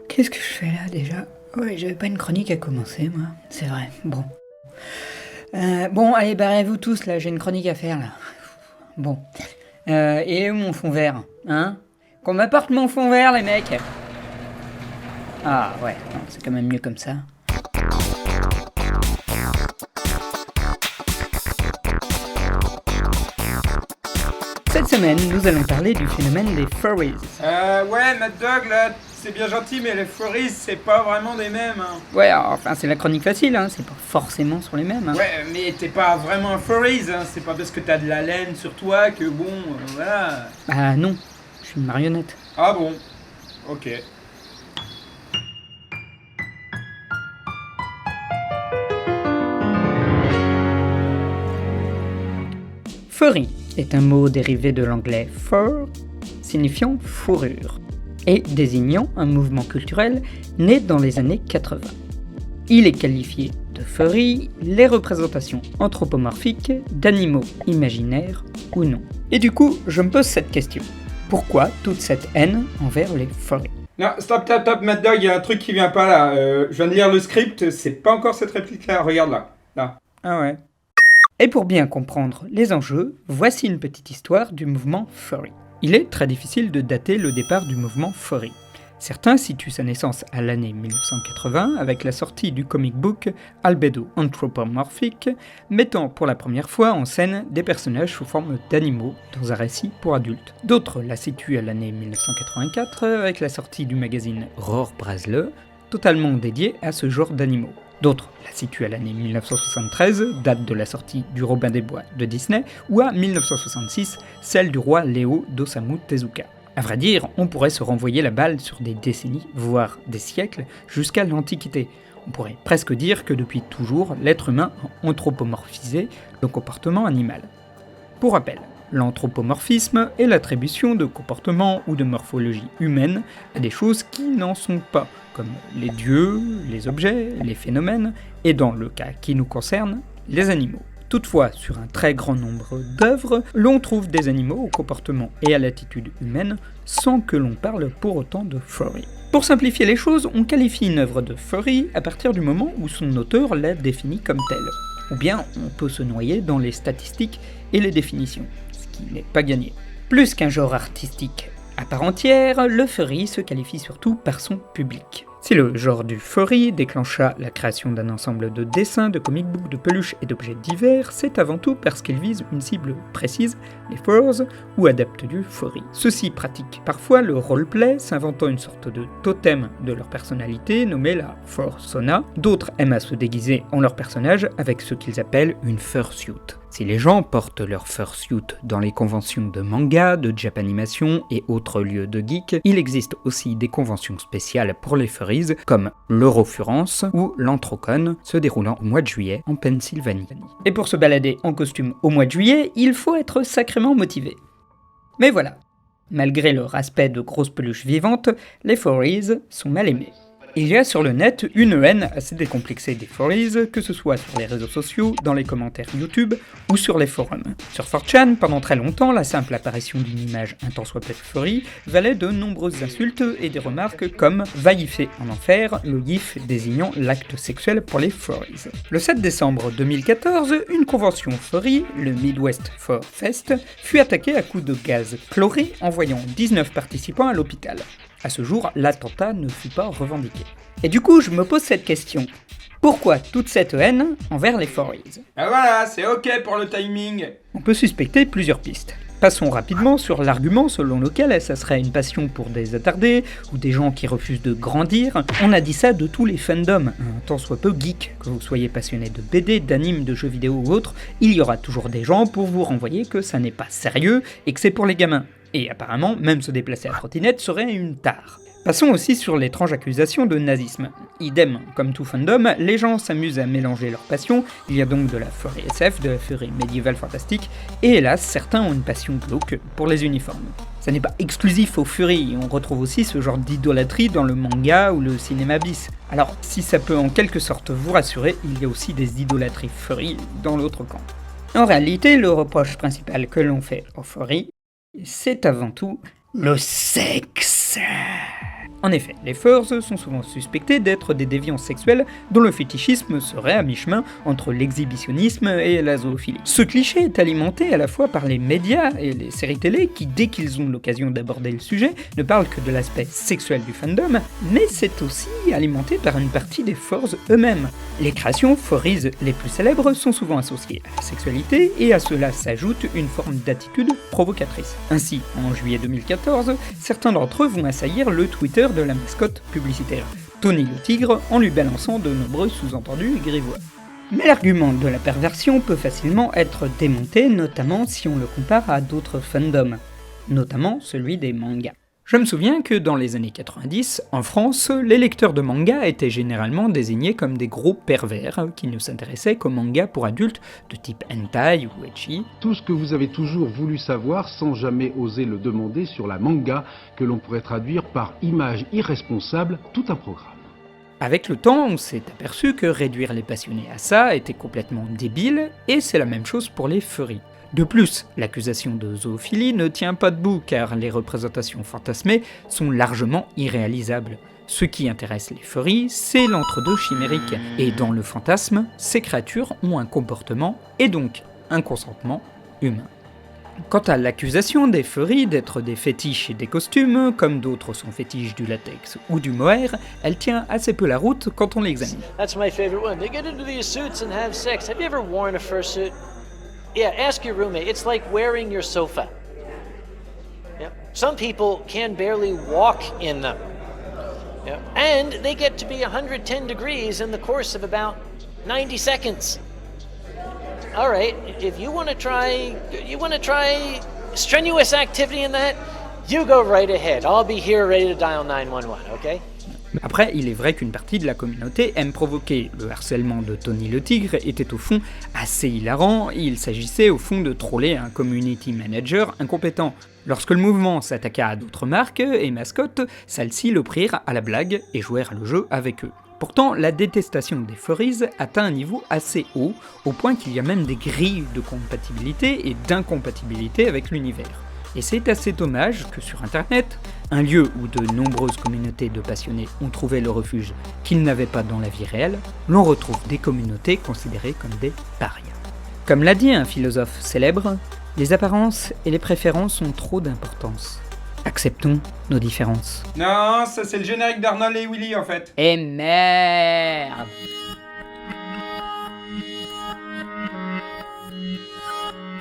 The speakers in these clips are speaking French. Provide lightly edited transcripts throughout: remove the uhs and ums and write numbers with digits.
Qu'est-ce que je fais là déjà? Ouais, j'avais pas une chronique à commencer, moi. C'est vrai, bon. Bon, allez, barrez-vous tous, là, j'ai une chronique à faire, là. Bon. Et où mon fond vert, hein? Qu'on m'apporte mon fond vert, les mecs! Ah, ouais, non, c'est quand même mieux comme ça. Cette semaine, nous allons parler du phénomène des furries. Ouais, Mad Dog, là, c'est bien gentil, mais les furries, c'est pas vraiment des mêmes, hein. Ouais, enfin, c'est la chronique facile, hein, c'est pas forcément sur les mêmes. Hein. Ouais, mais t'es pas vraiment un furries, hein, c'est pas parce que t'as de la laine sur toi que bon, voilà. Bah non, je suis une marionnette. Ah bon, ok. Furry est un mot dérivé de l'anglais fur, signifiant fourrure, et désignant un mouvement culturel né dans les années 80. Il est qualifié de furry les représentations anthropomorphiques d'animaux imaginaires ou non. Et du coup, je me pose cette question. Pourquoi toute cette haine envers les furries? Non, stop, Mad Dog, y a un truc qui vient pas là. Je viens de lire le script, c'est pas encore cette réplique-là, regarde là. Là. Ah ouais. Et pour bien comprendre les enjeux, voici une petite histoire du mouvement furry. Il est très difficile de dater le départ du mouvement furry. Certains situent sa naissance à l'année 1980 avec la sortie du comic book Albedo Anthropomorphic, mettant pour la première fois en scène des personnages sous forme d'animaux dans un récit pour adultes. D'autres la situent à l'année 1984 avec la sortie du magazine Roar Brazle, totalement dédié à ce genre d'animaux. D'autres la situent à l'année 1973, date de la sortie du Robin des Bois de Disney, ou à 1966, celle du roi Léo d'Osamu Tezuka. À vrai dire, on pourrait se renvoyer la balle sur des décennies, voire des siècles, jusqu'à l'Antiquité. On pourrait presque dire que depuis toujours, l'être humain a anthropomorphisé le comportement animal. Pour rappel, l'anthropomorphisme est l'attribution de comportements ou de morphologie humaine à des choses qui n'en sont pas, comme les dieux, les objets, les phénomènes, et dans le cas qui nous concerne, les animaux. Toutefois, sur un très grand nombre d'œuvres, l'on trouve des animaux au comportement et à l'attitude humaine, sans que l'on parle pour autant de furry. Pour simplifier les choses, on qualifie une œuvre de furry à partir du moment où son auteur l'a définie comme telle. Ou bien on peut se noyer dans les statistiques et les définitions, ce qui n'est pas gagné. Plus qu'un genre artistique à part entière, le furry se qualifie surtout par son public. Si le genre du furry déclencha la création d'un ensemble de dessins, de comic books, de peluches et d'objets divers, c'est avant tout parce qu'il vise une cible précise, les furs, ou adeptes du furry. Ceux-ci pratiquent parfois le roleplay, s'inventant une sorte de totem de leur personnalité, nommé la fursona. D'autres aiment à se déguiser en leur personnage avec ce qu'ils appellent une fursuit. Si les gens portent leur fursuit dans les conventions de manga, de Japanimation et autres lieux de geek, il existe aussi des conventions spéciales pour les furries comme l'Eurofurence ou l'Anthrocon, se déroulant au mois de juillet en Pennsylvanie. Et pour se balader en costume au mois de juillet, il faut être sacrément motivé. Mais voilà, malgré leur aspect de grosses peluches vivantes, les furries sont mal aimés. Il y a sur le net une haine assez décomplexée des furries, que ce soit sur les réseaux sociaux, dans les commentaires YouTube ou sur les forums. Sur 4chan, pendant très longtemps, la simple apparition d'une image un tant soit peu furry valait de nombreuses insultes et des remarques comme « va yiffer en enfer », le gif désignant l'acte sexuel pour les furries. Le 7 décembre 2014, une convention furry, le Midwest Fur Fest, fut attaquée à coups de gaz chloré, envoyant 19 participants à l'hôpital. À ce jour, l'attentat ne fut pas revendiqué. Et du coup, je me pose cette question. Pourquoi toute cette haine envers les furries? Ah voilà, c'est ok pour le timing. On peut suspecter plusieurs pistes. Passons rapidement sur l'argument selon lequel ça serait une passion pour des attardés ou des gens qui refusent de grandir. On a dit ça de tous les fandoms, un tant soit peu geek. Que vous soyez passionné de BD, d'anime, de jeux vidéo ou autre, il y aura toujours des gens pour vous renvoyer que ça n'est pas sérieux et que c'est pour les gamins. Et apparemment, même se déplacer à trottinette serait une tare. Passons aussi sur l'étrange accusation de nazisme. Idem, comme tout fandom, les gens s'amusent à mélanger leurs passions, il y a donc de la furry SF, de la furry médiévale fantastique, et hélas, certains ont une passion glauque pour les uniformes. Ça n'est pas exclusif aux furry, on retrouve aussi ce genre d'idolâtrie dans le manga ou le cinéma bis. Alors, si ça peut en quelque sorte vous rassurer, il y a aussi des idolâtries furry dans l'autre camp. En réalité, le reproche principal que l'on fait aux furry, c'est avant tout le sexe. En effet, les furs sont souvent suspectés d'être des déviants sexuels dont le fétichisme serait à mi-chemin entre l'exhibitionnisme et la zoophilie. Ce cliché est alimenté à la fois par les médias et les séries télé qui, dès qu'ils ont l'occasion d'aborder le sujet, ne parlent que de l'aspect sexuel du fandom, mais c'est aussi alimenté par une partie des furs eux-mêmes. Les créations furries les plus célèbres sont souvent associées à la sexualité et à cela s'ajoute une forme d'attitude provocatrice. Ainsi, en juillet 2014, certains d'entre eux vont assaillir le Twitter de la mascotte publicitaire, Tony le Tigre, en lui balançant de nombreux sous-entendus grivois. Mais l'argument de la perversion peut facilement être démonté, notamment si on le compare à d'autres fandoms, notamment celui des mangas. Je me souviens que dans les années 90, en France, les lecteurs de manga étaient généralement désignés comme des gros pervers qui ne s'intéressaient qu'aux mangas pour adultes de type hentai ou ecchi. Tout ce que vous avez toujours voulu savoir sans jamais oser le demander sur la manga que l'on pourrait traduire par image irresponsable, tout un programme. Avec le temps, on s'est aperçu que réduire les passionnés à ça était complètement débile, et c'est la même chose pour les furries. De plus, l'accusation de zoophilie ne tient pas debout car les représentations fantasmées sont largement irréalisables. Ce qui intéresse les furries, c'est l'entre-deux chimérique, et dans le fantasme, ces créatures ont un comportement, et donc un consentement, humain. Quant à l'accusation des furries d'être des fétiches et des costumes, comme d'autres sont fétiches du latex ou du mohair, elle tient assez peu la route quand on l'examine. That's my favorite one. They get into these suits and have sex. Have you ever worn a fursuit? Yeah, ask your roommate. It's like wearing your sofa. Yeah. Some people can barely walk in them. Yeah. And they get to be 110 degrees in the course of about 90 seconds. All right, if you want to try strenuous activity in that, you go right ahead. I'll be here ready to dial 911, okay? Après, il est vrai qu'une partie de la communauté aime provoquer. Le harcèlement de Tony le Tigre était au fond assez hilarant, et il s'agissait au fond de troller un community manager incompétent. Lorsque le mouvement s'attaqua à d'autres marques et mascottes, celles-ci le prirent à la blague et jouèrent le jeu avec eux. Pourtant, la détestation des furries atteint un niveau assez haut, au point qu'il y a même des grilles de compatibilité et d'incompatibilité avec l'univers. Et c'est assez dommage que sur internet, un lieu où de nombreuses communautés de passionnés ont trouvé le refuge qu'ils n'avaient pas dans la vie réelle, l'on retrouve des communautés considérées comme des parias. Comme l'a dit un philosophe célèbre, les apparences et les préférences ont trop d'importance. Acceptons nos différences. Non, ça c'est le générique d'Arnold et Willy en fait. Et merde!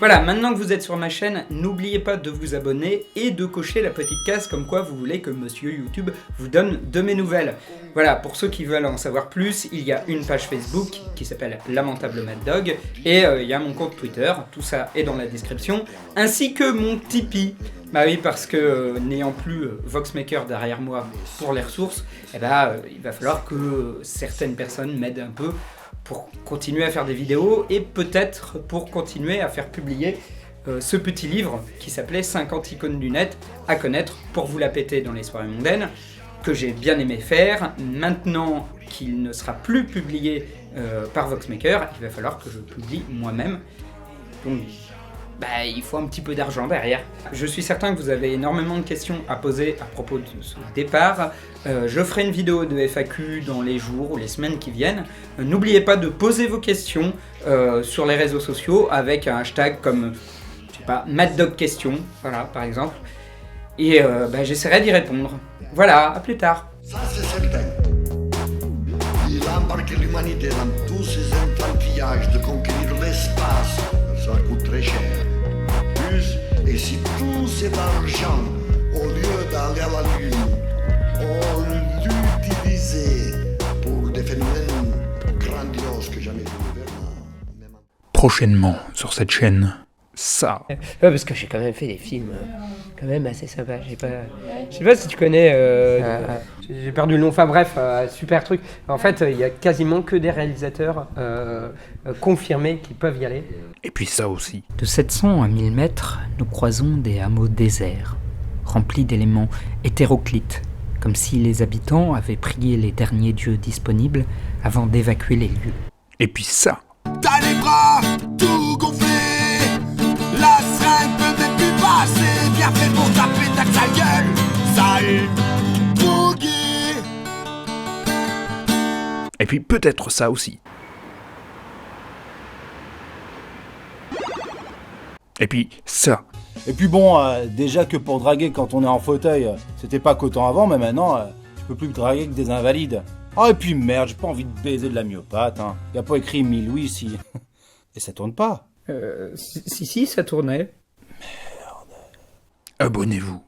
Voilà, maintenant que vous êtes sur ma chaîne, n'oubliez pas de vous abonner et de cocher la petite case comme quoi vous voulez que Monsieur YouTube vous donne de mes nouvelles. Voilà, pour ceux qui veulent en savoir plus, il y a une page Facebook qui s'appelle Lamentable Mad Dog et il y a mon compte Twitter, tout ça est dans la description, ainsi que mon Tipeee. Bah oui, parce que n'ayant plus Voxmaker derrière moi pour les ressources, il va falloir que certaines personnes m'aident un peu pour continuer à faire des vidéos et peut-être pour continuer à faire publier ce petit livre qui s'appelait 50 icônes du net à connaître pour vous la péter dans les soirées mondaines, que j'ai bien aimé faire. Maintenant qu'il ne sera plus publié par Voxmaker, il va falloir que je publie moi-même. Donc il faut un petit peu d'argent derrière. Je suis certain que vous avez énormément de questions à poser à propos de ce départ. Je ferai une vidéo de FAQ dans les jours ou les semaines qui viennent. N'oubliez pas de poser vos questions sur les réseaux sociaux avec un hashtag comme, je sais pas, MadDogQuestion, voilà, par exemple. Et j'essaierai d'y répondre. Voilà, à plus tard. Ça c'est certain. Il embarque l'humanité dans tous ses enfantillages de conquérir l'espace. Ça coûte très cher. Et si tout cet argent, au lieu d'aller à la Lune, on l'utilisait pour des phénomènes grandioses que jamais vu. Prochainement sur cette chaîne, ça. Ouais, parce que j'ai quand même fait des films quand même assez sympas. Je sais pas si tu connais. J'ai perdu le nom. Enfin bref, super truc. En fait, il y a quasiment que des réalisateurs confirmés qui peuvent y aller. Et puis ça aussi. De 700 à 1000 mètres, nous croisons des hameaux déserts, remplis d'éléments hétéroclites, comme si les habitants avaient prié les derniers dieux disponibles avant d'évacuer les lieux. Et puis ça. T'as les bras tout gonflés, la seringue peut même plus passer, bien fait pour taper ta sale gueule, ça Allez, boogie. Et puis peut-être ça aussi. Et puis ça. Et puis bon, déjà que pour draguer quand on est en fauteuil, c'était pas qu'autant avant, mais maintenant, tu peux plus draguer que des invalides. Ah et puis merde, j'ai pas envie de baiser de la myopathe, hein. Y a pas écrit 1000 oui ici. Et ça tourne pas. Si, ça tournait. Abonnez-vous.